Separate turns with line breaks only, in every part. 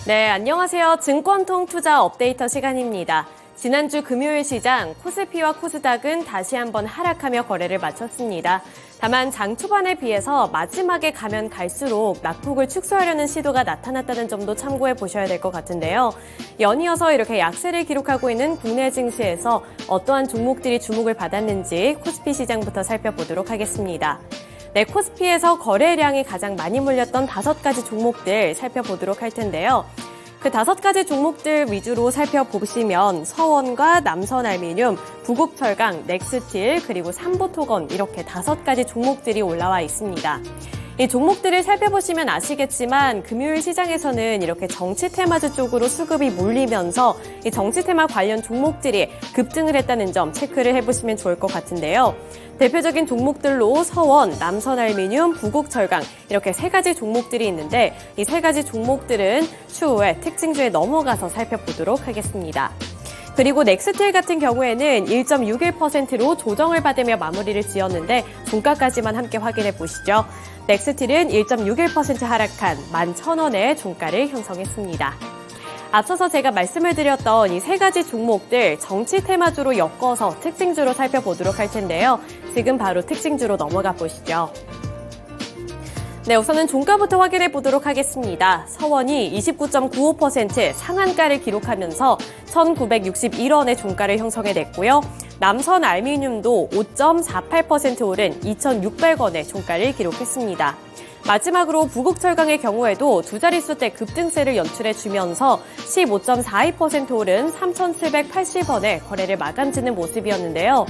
네, 안녕하세요. 증권통 투자 업데이터 시간입니다. 지난주 금요일 시장 코스피와 코스닥은 다시 한번 하락하며 거래를 마쳤습니다. 다만 장 초반에 비해서 마지막에 가면 갈수록 낙폭을 축소하려는 시도가 나타났다는 점도 참고해 보셔야 될 것 같은데요. 연이어서 이렇게 약세를 기록하고 있는 국내 증시에서 어떠한 종목들이 주목을 받았는지 코스피 시장부터 살펴보도록 하겠습니다. 네, 코스피에서 거래량이 가장 많이 몰렸던 5가지 종목들 살펴보도록 할 텐데요. 그 5가지 종목들 위주로 살펴보시면 서원과 남선알미늄, 부국철강, 넥스틸, 그리고 삼보토건 이렇게 5가지 종목들이 올라와 있습니다. 이 종목들을 살펴보시면 아시겠지만 금요일 시장에서는 이렇게 정치 테마주 쪽으로 수급이 몰리면서 이 정치 테마 관련 종목들이 급등을 했다는 점 체크를 해보시면 좋을 것 같은데요. 대표적인 종목들로 서원, 남선알미늄, 부국철강 이렇게 3가지 종목들이 있는데 이 3가지 종목들은 추후에 특징주에 넘어가서 살펴보도록 하겠습니다. 그리고 넥스틸 같은 경우에는 1.61%로 조정을 받으며 마무리를 지었는데 종가까지만 함께 확인해 보시죠. 넥스틸은 1.61% 하락한 11,000원의 종가를 형성했습니다. 앞서서 제가 말씀을 드렸던 이 3가지 종목들 정치 테마주로 엮어서 특징주로 살펴보도록 할 텐데요. 지금 바로 특징주로 넘어가 보시죠. 네, 우선은 종가부터 확인해 보도록 하겠습니다. 서원이 29.95% 상한가를 기록하면서 1,961원의 종가를 형성해냈고요. 남선 알미늄도 5.48% 오른 2,600원의 종가를 기록했습니다. 마지막으로 부국철강의 경우에도 두 자릿수대 급등세를 연출해주면서 15.42% 오른 3,780원에 거래를 마감짓는 모습이었는데요.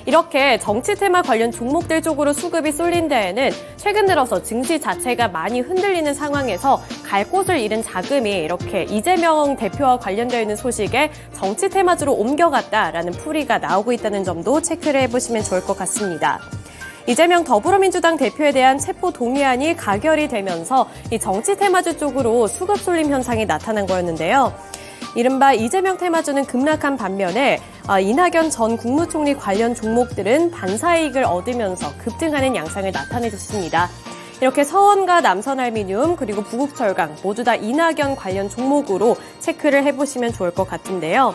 이렇게 정치 테마 관련 종목들 쪽으로 수급이 쏠린 데에는 최근 들어서 증시 자체가 많이 흔들리는 상황에서 갈 곳을 잃은 자금이 이렇게 이재명 대표와 관련되어 있는 소식에 정치 테마주로 옮겨갔다라는 풀이가 나오고 있다는 점도 체크를 해보시면 좋을 것 같습니다. 이재명 더불어민주당 대표에 대한 체포 동의안이 가결이 되면서 이 정치 테마주 쪽으로 수급 쏠림 현상이 나타난 거였는데요. 이른바 이재명 테마주는 급락한 반면에 이낙연 전 국무총리 관련 종목들은 반사이익을 얻으면서 급등하는 양상을 나타내줬습니다. 이렇게 서원과 남선알미늄 그리고 부국철강 모두 다 이낙연 관련 종목으로 체크를 해보시면 좋을 것 같은데요.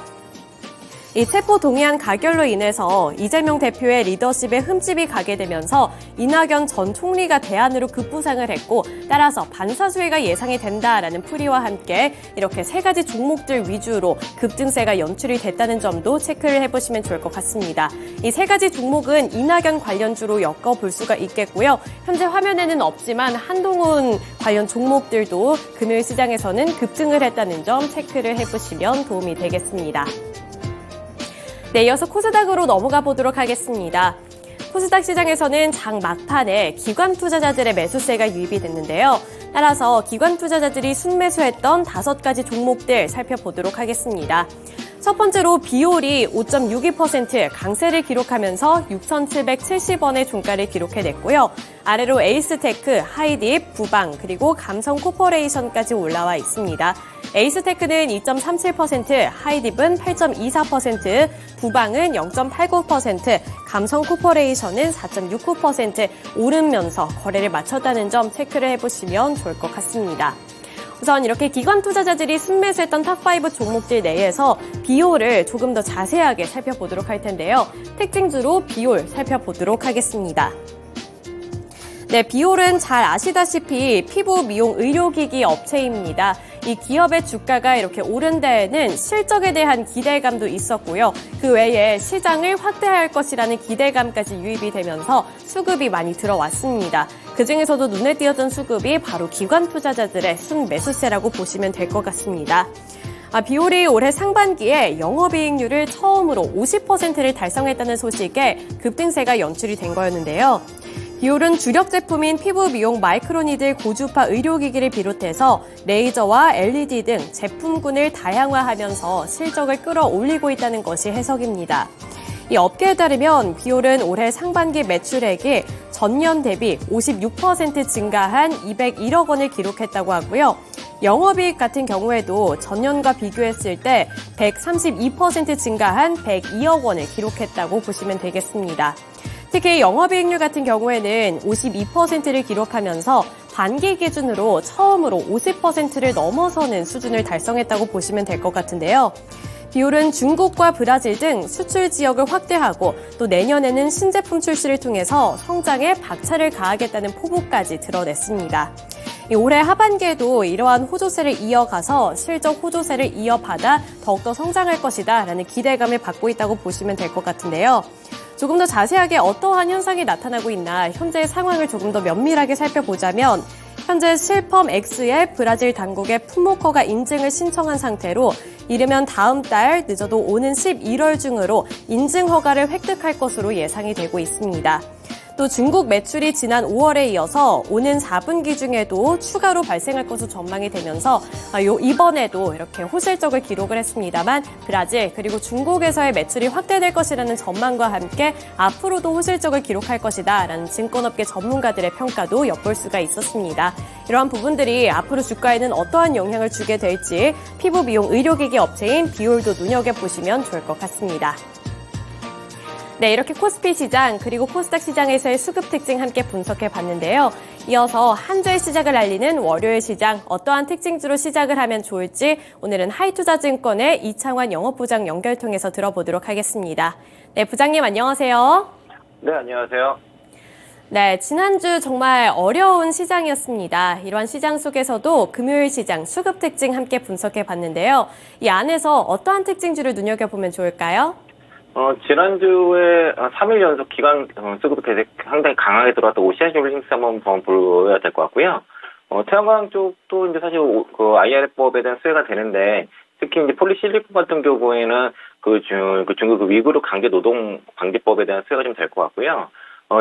이 체포 동의안 가결로 인해서 이재명 대표의 리더십에 흠집이 가게 되면서 이낙연 전 총리가 대안으로 급부상을 했고 따라서 반사 수혜가 예상이 된다라는 풀이와 함께 이렇게 3가지 종목들 위주로 급등세가 연출이 됐다는 점도 체크를 해보시면 좋을 것 같습니다. 이 3가지 종목은 이낙연 관련주로 엮어볼 수가 있겠고요. 현재 화면에는 없지만 한동훈 관련 종목들도 금요일 시장에서는 급등을 했다는 점 체크를 해보시면 도움이 되겠습니다. 네, 이어서 코스닥으로 넘어가 보도록 하겠습니다. 코스닥 시장에서는 장 막판에 기관 투자자들의 매수세가 유입이 됐는데요. 따라서 기관 투자자들이 순매수했던 5가지 종목들 살펴보도록 하겠습니다. 첫 번째로 비올이 5.62% 강세를 기록하면서 6,770원의 종가를 기록해냈고요. 아래로 에이스테크, 하이딥, 부방, 그리고 감성코퍼레이션까지 올라와 있습니다. 에이스테크는 2.37%, 하이딥은 8.24%, 부방은 0.89%, 감성코퍼레이션은 4.69% 오르면서 거래를 마쳤다는 점 체크를 해보시면 좋을 것 같습니다. 우선 이렇게 기관 투자자들이 순매수했던 탑5 종목들 내에서 비올을 조금 더 자세하게 살펴보도록 할 텐데요. 특징주로 비올 살펴보도록 하겠습니다. 네, 비올은 잘 아시다시피 피부 미용 의료기기 업체입니다. 이 기업의 주가가 이렇게 오른 데에는 실적에 대한 기대감도 있었고요. 그 외에 시장을 확대할 것이라는 기대감까지 유입이 되면서 수급이 많이 들어왔습니다. 그중에서도 눈에 띄었던 수급이 바로 기관 투자자들의 순매수세라고 보시면 될 것 같습니다. 비올이 올해 상반기에 영업이익률을 처음으로 50%를 달성했다는 소식에 급등세가 연출이 된 거였는데요. 비올은 주력 제품인 피부 미용 마이크로니들 고주파 의료기기를 비롯해서 레이저와 LED 등 제품군을 다양화하면서 실적을 끌어올리고 있다는 것이 해석입니다. 이 업계에 따르면 비올은 올해 상반기 매출액이 전년 대비 56% 증가한 201억 원을 기록했다고 하고요. 영업이익 같은 경우에도 전년과 비교했을 때 132% 증가한 102억 원을 기록했다고 보시면 되겠습니다. 특히 영업이익률 같은 경우에는 52%를 기록하면서 반기 기준으로 처음으로 50%를 넘어서는 수준을 달성했다고 보시면 될 것 같은데요. 비올은 중국과 브라질 등 수출 지역을 확대하고 또 내년에는 신제품 출시를 통해서 성장에 박차를 가하겠다는 포부까지 드러냈습니다. 올해 하반기에도 이러한 호조세를 이어가서 실적 호조세를 이어받아 더욱더 성장할 것이다 라는 기대감을 받고 있다고 보시면 될 것 같은데요. 조금 더 자세하게 어떠한 현상이 나타나고 있나 현재의 상황을 조금 더 면밀하게 살펴보자면 현재 실펌 X의 브라질 당국의 품목허가 인증을 신청한 상태로 이르면 다음 달 늦어도 오는 11월 중으로 인증 허가를 획득할 것으로 예상이 되고 있습니다. 또 중국 매출이 지난 5월에 이어서 오는 4분기 중에도 추가로 발생할 것으로 전망이 되면서 이번에도 이렇게 호실적을 기록을 했습니다만 브라질 그리고 중국에서의 매출이 확대될 것이라는 전망과 함께 앞으로도 호실적을 기록할 것이다 라는 증권업계 전문가들의 평가도 엿볼 수가 있었습니다. 이러한 부분들이 앞으로 주가에는 어떠한 영향을 주게 될지 피부 미용 의료기기 업체인 비올도 눈여겨보시면 좋을 것 같습니다. 네, 이렇게 코스피 시장 그리고 코스닥 시장에서의 수급 특징 함께 분석해 봤는데요. 이어서 한 주의 시작을 알리는 월요일 시장 어떠한 특징주로 시작을 하면 좋을지 오늘은 하이투자증권의 이창환 영업부장 연결 통해서 들어보도록 하겠습니다. 네, 부장님 안녕하세요.
네, 안녕하세요.
네, 지난주 정말 어려운 시장이었습니다. 이러한 시장 속에서도 금요일 시장 수급 특징 함께 분석해 봤는데요. 이 안에서 어떠한 특징주를 눈여겨보면 좋을까요?
지난주에 3일 연속 기관 수급이 계속 상당히 강하게 들어왔던 오시아홀딩스 한번 보여야 될 것 같고요. 태양광 쪽도 이제 사실 그 IR법에 대한 수혜가 되는데 특히 이제 폴리실리콘 같은 경우에는 중국 그 위구르 강제 노동 방지법에 대한 수혜가 좀 될 것 같고요.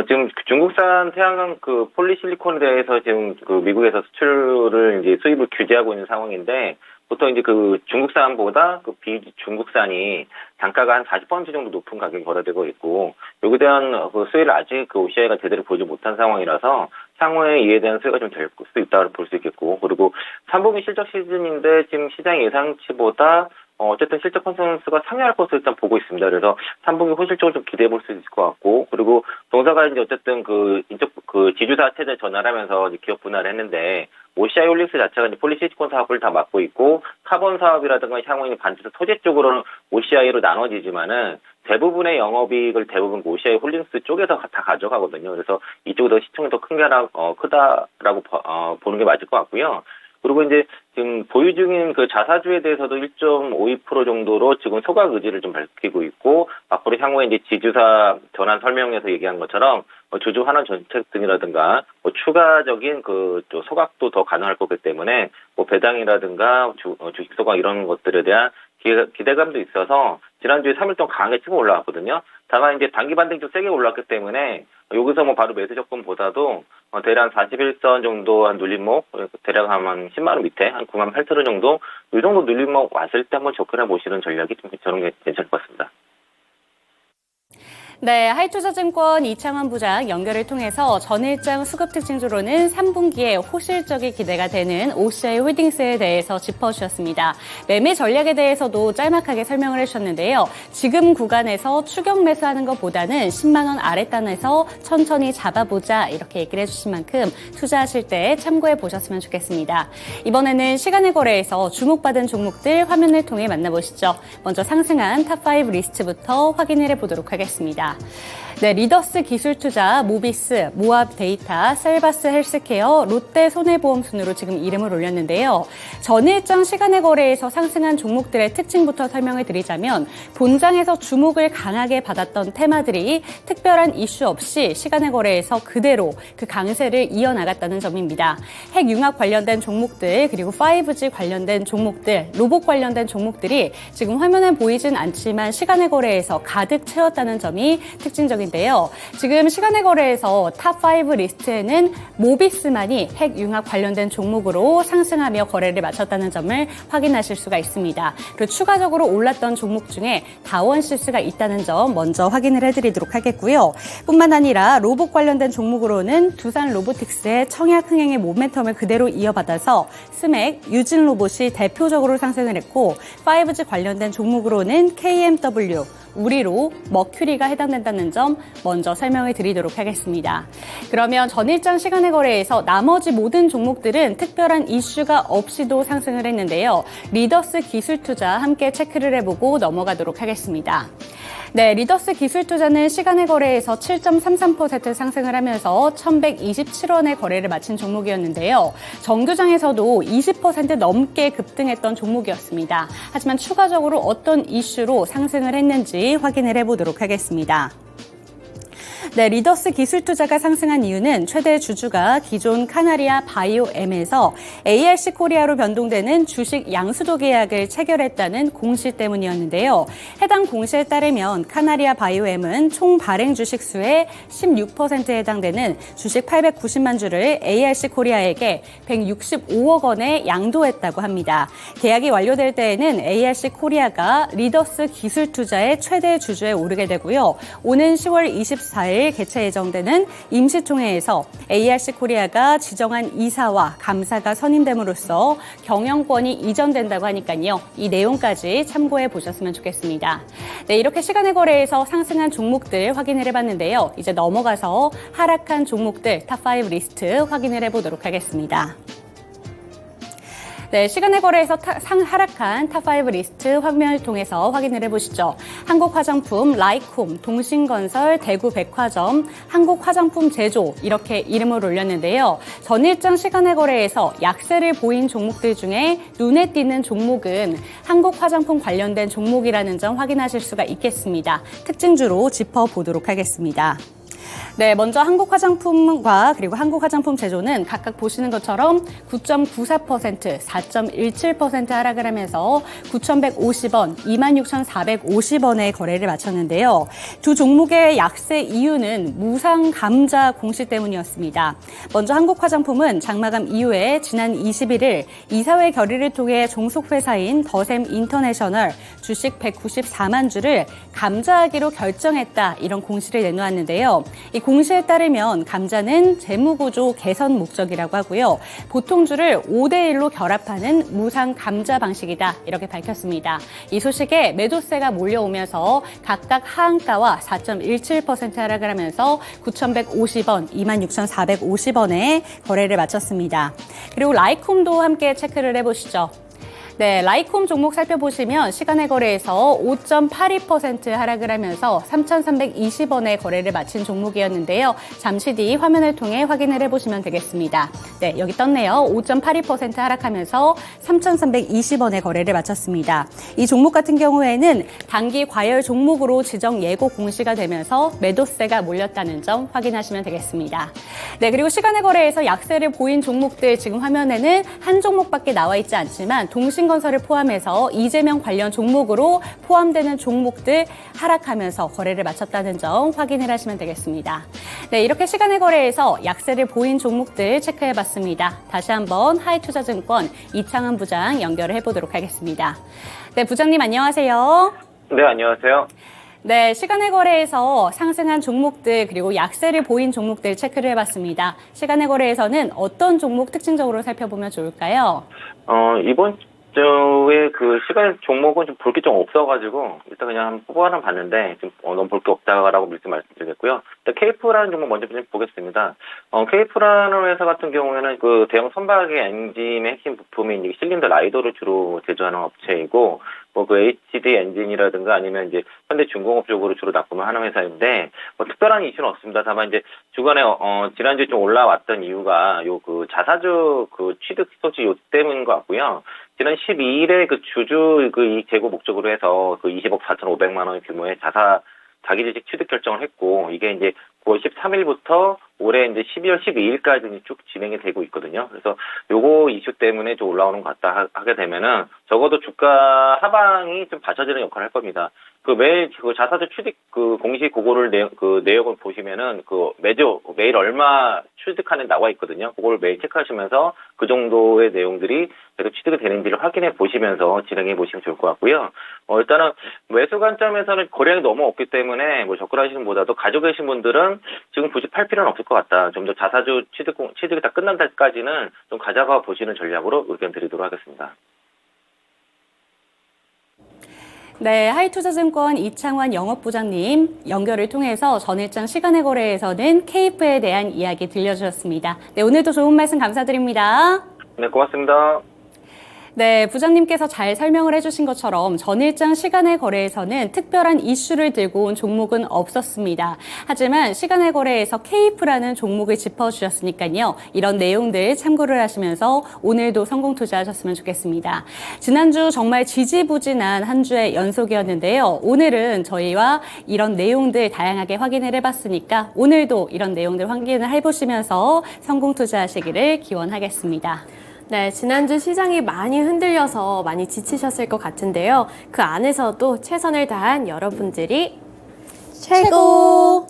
지금 중국산 태양광 그 폴리실리콘에 대해서 지금 그 미국에서 수출을 이제 수입을 규제하고 있는 상황인데 보통 이제 그 중국산보다 그 비중국산이 단가가 한 40% 정도 높은 가격이 거래되고 있고 여기에 대한 그 수혜를 아직 그 OCI가 제대로 보지 못한 상황이라서 향후에 이에 대한 수혜가 좀 될 수 있다고 볼 수 있겠고 그리고 3분기 실적 시즌인데 지금 시장 예상치보다 어쨌든 실적 컨센서스가 상회할 것으로 일단 보고 있습니다. 그래서 3분기 호실적으로 좀 기대해 볼 수 있을 것 같고, 그리고 동사가 이제 어쨌든 지주사 체제 전환을 하면서 이제 기업 분할을 했는데, OCI 홀릭스 자체가 이제 폴리시리콘 사업을 다 맡고 있고, 카본 사업이라든가 향후에는 반도체 소재 쪽으로는 OCI로 나눠지지만은, 대부분의 영업이익을 대부분 OCI 홀딩스 쪽에서 다 가져가거든요. 그래서 이쪽도 시총이 더 크다라고 보는 게 맞을 것 같고요. 그리고 이제 지금 보유 중인 그 자사주에 대해서도 1.52% 정도로 지금 소각 의지를 좀 밝히고 있고 앞으로 향후에 이제 지주사 전환 설명에서 얘기한 것처럼 주주 환원 정책 등이라든가 추가적인 또 소각도 더 가능할 거기 때문에 배당이라든가 주식 소각 이런 것들에 대한 기대감도 있어서 지난주에 3일 동안 강하게 치고 올라왔거든요. 다만 이제 단기 반등이 좀 세게 올랐기 때문에 여기서 바로 매수 조건보다도 대략 41선 정도 한 눌림목, 대략 한 10만 원 밑에 한 9만 8천 원 정도 이 정도 눌림목 왔을 때 한번 접근해 보시는 전략이 좀 저는 괜찮을 것 같습니다.
네, 하이투자증권 이창환 부장 연결을 통해서 전일장 수급 특징주로는 3분기에 호실적이 기대가 되는 OCI 홀딩스에 대해서 짚어주셨습니다. 매매 전략에 대해서도 짤막하게 설명을 해주셨는데요. 지금 구간에서 추격 매수하는 것보다는 10만 원 아랫단에서 천천히 잡아보자 이렇게 얘기를 해주신 만큼 투자하실 때 참고해 보셨으면 좋겠습니다. 이번에는 시간의 거래에서 주목받은 종목들 화면을 통해 만나보시죠. 먼저 상승한 탑5 리스트부터 확인을 해보도록 하겠습니다. 네, 리더스 기술투자, 모비스, 모압 데이터, 셀바스 헬스케어, 롯데 손해보험 순으로 지금 이름을 올렸는데요. 전일장 시간의 거래에서 상승한 종목들의 특징부터 설명을 드리자면 본장에서 주목을 강하게 받았던 테마들이 특별한 이슈 없이 시간의 거래에서 그대로 그 강세를 이어나갔다는 점입니다. 핵융합 관련된 종목들 그리고 5G 관련된 종목들, 로봇 관련된 종목들이 지금 화면에 보이진 않지만 시간의 거래에서 가득 채웠다는 점이 특징적인데요. 지금 시간의 거래에서 탑5 리스트에는 모비스만이 핵융합 관련된 종목으로 상승하며 거래를 마쳤다는 점을 확인하실 수가 있습니다. 그리고 추가적으로 올랐던 종목 중에 다원시스가 있다는 점 먼저 확인을 해드리도록 하겠고요. 뿐만 아니라 로봇 관련된 종목으로는 두산 로보틱스의 청약 흥행의 모멘텀을 그대로 이어받아서 스맥, 유진 로봇이 대표적으로 상승을 했고 5G 관련된 종목으로는 KMW, 우리로, 머큐리가 해당된다는 점 점 먼저 설명을 드리도록 하겠습니다. 그러면 전일장 시간의 거래에서 나머지 모든 종목들은 특별한 이슈가 없이도 상승을 했는데요. 리더스 기술투자 함께 체크를 해보고 넘어가도록 하겠습니다. 네, 리더스 기술투자는 시간의 거래에서 7.33% 상승을 하면서 1,127원의 거래를 마친 종목이었는데요. 정규장에서도 20% 넘게 급등했던 종목이었습니다. 하지만 추가적으로 어떤 이슈로 상승을 했는지 확인을 해보도록 하겠습니다. 네, 리더스 기술투자가 상승한 이유는 최대 주주가 기존 카나리아 바이오엠에서 ARC 코리아로 변동되는 주식 양수도 계약을 체결했다는 공시 때문이었는데요. 해당 공시에 따르면 카나리아 바이오엠은 총 발행 주식 수의 16%에 해당되는 주식 890만 주를 ARC 코리아에게 165억 원에 양도했다고 합니다. 계약이 완료될 때에는 ARC 코리아가 리더스 기술투자의 최대 주주에 오르게 되고요. 오는 10월 24일 개최 예정되는 임시총회에서 ARC 코리아가 지정한 이사와 감사가 선임됨으로써 경영권이 이전된다고 하니까요. 이 내용까지 참고해 보셨으면 좋겠습니다. 네, 이렇게 시간의 거래에서 상승한 종목들 확인을 해봤는데요. 이제 넘어가서 하락한 종목들 탑5 리스트 확인을 해보도록 하겠습니다. 네, 시간의 거래에서 하락한 탑5 리스트 화면을 통해서 확인을 해보시죠. 한국화장품, 라이콤, 동신건설, 대구백화점, 한국화장품 제조 이렇게 이름을 올렸는데요. 전일장 시간의 거래에서 약세를 보인 종목들 중에 눈에 띄는 종목은 한국화장품 관련된 종목이라는 점 확인하실 수가 있겠습니다. 특징주로 짚어보도록 하겠습니다. 네, 먼저 한국화장품과 그리고 한국화장품 제조는 각각 보시는 것처럼 9.94%, 4.17% 하락을 하면서 9,150원, 26,450원의 거래를 마쳤는데요. 두 종목의 약세 이유는 무상 감자 공시 때문이었습니다. 먼저 한국화장품은 장마감 이후에 지난 21일 이사회 결의를 통해 종속회사인 더샘 인터내셔널 주식 194만 주를 감자하기로 결정했다. 이런 공시를 내놓았는데요. 이 공시에 따르면 감자는 재무구조 개선 목적이라고 하고요. 보통주를 5대1로 결합하는 무상 감자 방식이다. 이렇게 밝혔습니다. 이 소식에 매도세가 몰려오면서 각각 하한가와 4.17% 하락을 하면서 9,150원, 26,450원에 거래를 마쳤습니다. 그리고 라이콤도 함께 체크를 해보시죠. 네, 라이콤 종목 살펴보시면 시간의 거래에서 5.82% 하락을 하면서 3,320원의 거래를 마친 종목이었는데요. 잠시 뒤 화면을 통해 확인을 해보시면 되겠습니다. 네, 여기 떴네요. 5.82% 하락하면서 3,320원의 거래를 마쳤습니다. 이 종목 같은 경우에는 단기 과열 종목으로 지정 예고 공시가 되면서 매도세가 몰렸다는 점 확인하시면 되겠습니다. 네, 그리고 시간의 거래에서 약세를 보인 종목들 지금 화면에는 한 종목밖에 나와 있지 않지만 동신건설을 포함해서 이재명 관련 종목으로 포함되는 종목들 하락하면서 거래를 마쳤다는 점 확인을 하시면 되겠습니다. 네, 이렇게 시간의 거래에서 약세를 보인 종목들 체크해봤습니다. 다시 한번 하이투자증권 이창은 부장 연결을 해보도록 하겠습니다. 네, 부장님 안녕하세요.
네, 안녕하세요.
네, 시간의 거래에서 상승한 종목들 그리고 약세를 보인 종목들 체크를 해봤습니다. 시간의 거래에서는 어떤 종목 특징적으로 살펴보면 좋을까요?
이번 주에 그 시간 종목은 좀 볼 게 좀 없어가지고 일단 그냥 한번 뽑아는 봤는데 좀 너무 볼 게 없다라고 말씀드리겠고요. 일단 케이프라는 종목 먼저 좀 보겠습니다. 케이프라는 회사 같은 경우에는 그 대형 선박의 엔진의 핵심 부품인 이 실린더 라이더를 주로 제조하는 업체이고 뭐 그 HD 엔진이라든가 아니면 이제 현대중공업 쪽으로 주로 납품을 하는 회사인데 뭐 특별한 이슈는 없습니다. 다만 이제 주간에 지난주에 좀 올라왔던 이유가 요 그 자사주 그 취득 소지 요 때문인 것 같고요. 지난 12일에 그 주주 그 이익 제고 목적으로 해서 그 20억 4,500만 원 규모의 자기주식 취득 결정을 했고 이게 이제 9월 13일부터 올해 이제 12월 12일까지 쭉 진행이 되고 있거든요. 그래서 요거 이슈 때문에 좀 올라오는 것 같다 하게 되면은 적어도 주가 하방이 좀 받쳐지는 역할을 할 겁니다. 그 매일 그 자사주 취득 그 공시 그거를 내용을 보시면은 그 매일 얼마 취득하는 나와 있거든요. 그걸 매일 체크하시면서 그 정도의 내용들이 계속 취득이 되는지를 확인해 보시면서 진행해 보시면 좋을 것 같고요. 일단은 매수 관점에서는 거래량이 너무 없기 때문에 뭐 접근하시는 보다도 가지고 계신 분들은 지금 굳이 팔 필요는 없을 것 같다. 좀 더 자사주 취득이 다 끝난 데까지는 좀 가져가 보시는 전략으로 의견 드리도록 하겠습니다.
네, 하이투자증권 이창환 영업부장님 연결을 통해서 전일장 시간의 거래에서는 케이프에 대한 이야기 들려주셨습니다. 네, 오늘도 좋은 말씀 감사드립니다.
네, 고맙습니다.
네, 부장님께서 잘 설명을 해주신 것처럼 전일장 시간의 거래에서는 특별한 이슈를 들고 온 종목은 없었습니다. 하지만 시간의 거래에서 케이프라는 종목을 짚어주셨으니까요. 이런 내용들 참고를 하시면서 오늘도 성공 투자하셨으면 좋겠습니다. 지난주 정말 지지부진한 한 주의 연속이었는데요. 오늘은 저희와 이런 내용들 다양하게 확인을 해봤으니까 오늘도 이런 내용들 확인을 해보시면서 성공 투자하시기를 기원하겠습니다.
네, 지난주 시장이 많이 흔들려서 많이 지치셨을 것 같은데요. 그 안에서도 최선을 다한 여러분들이 최고!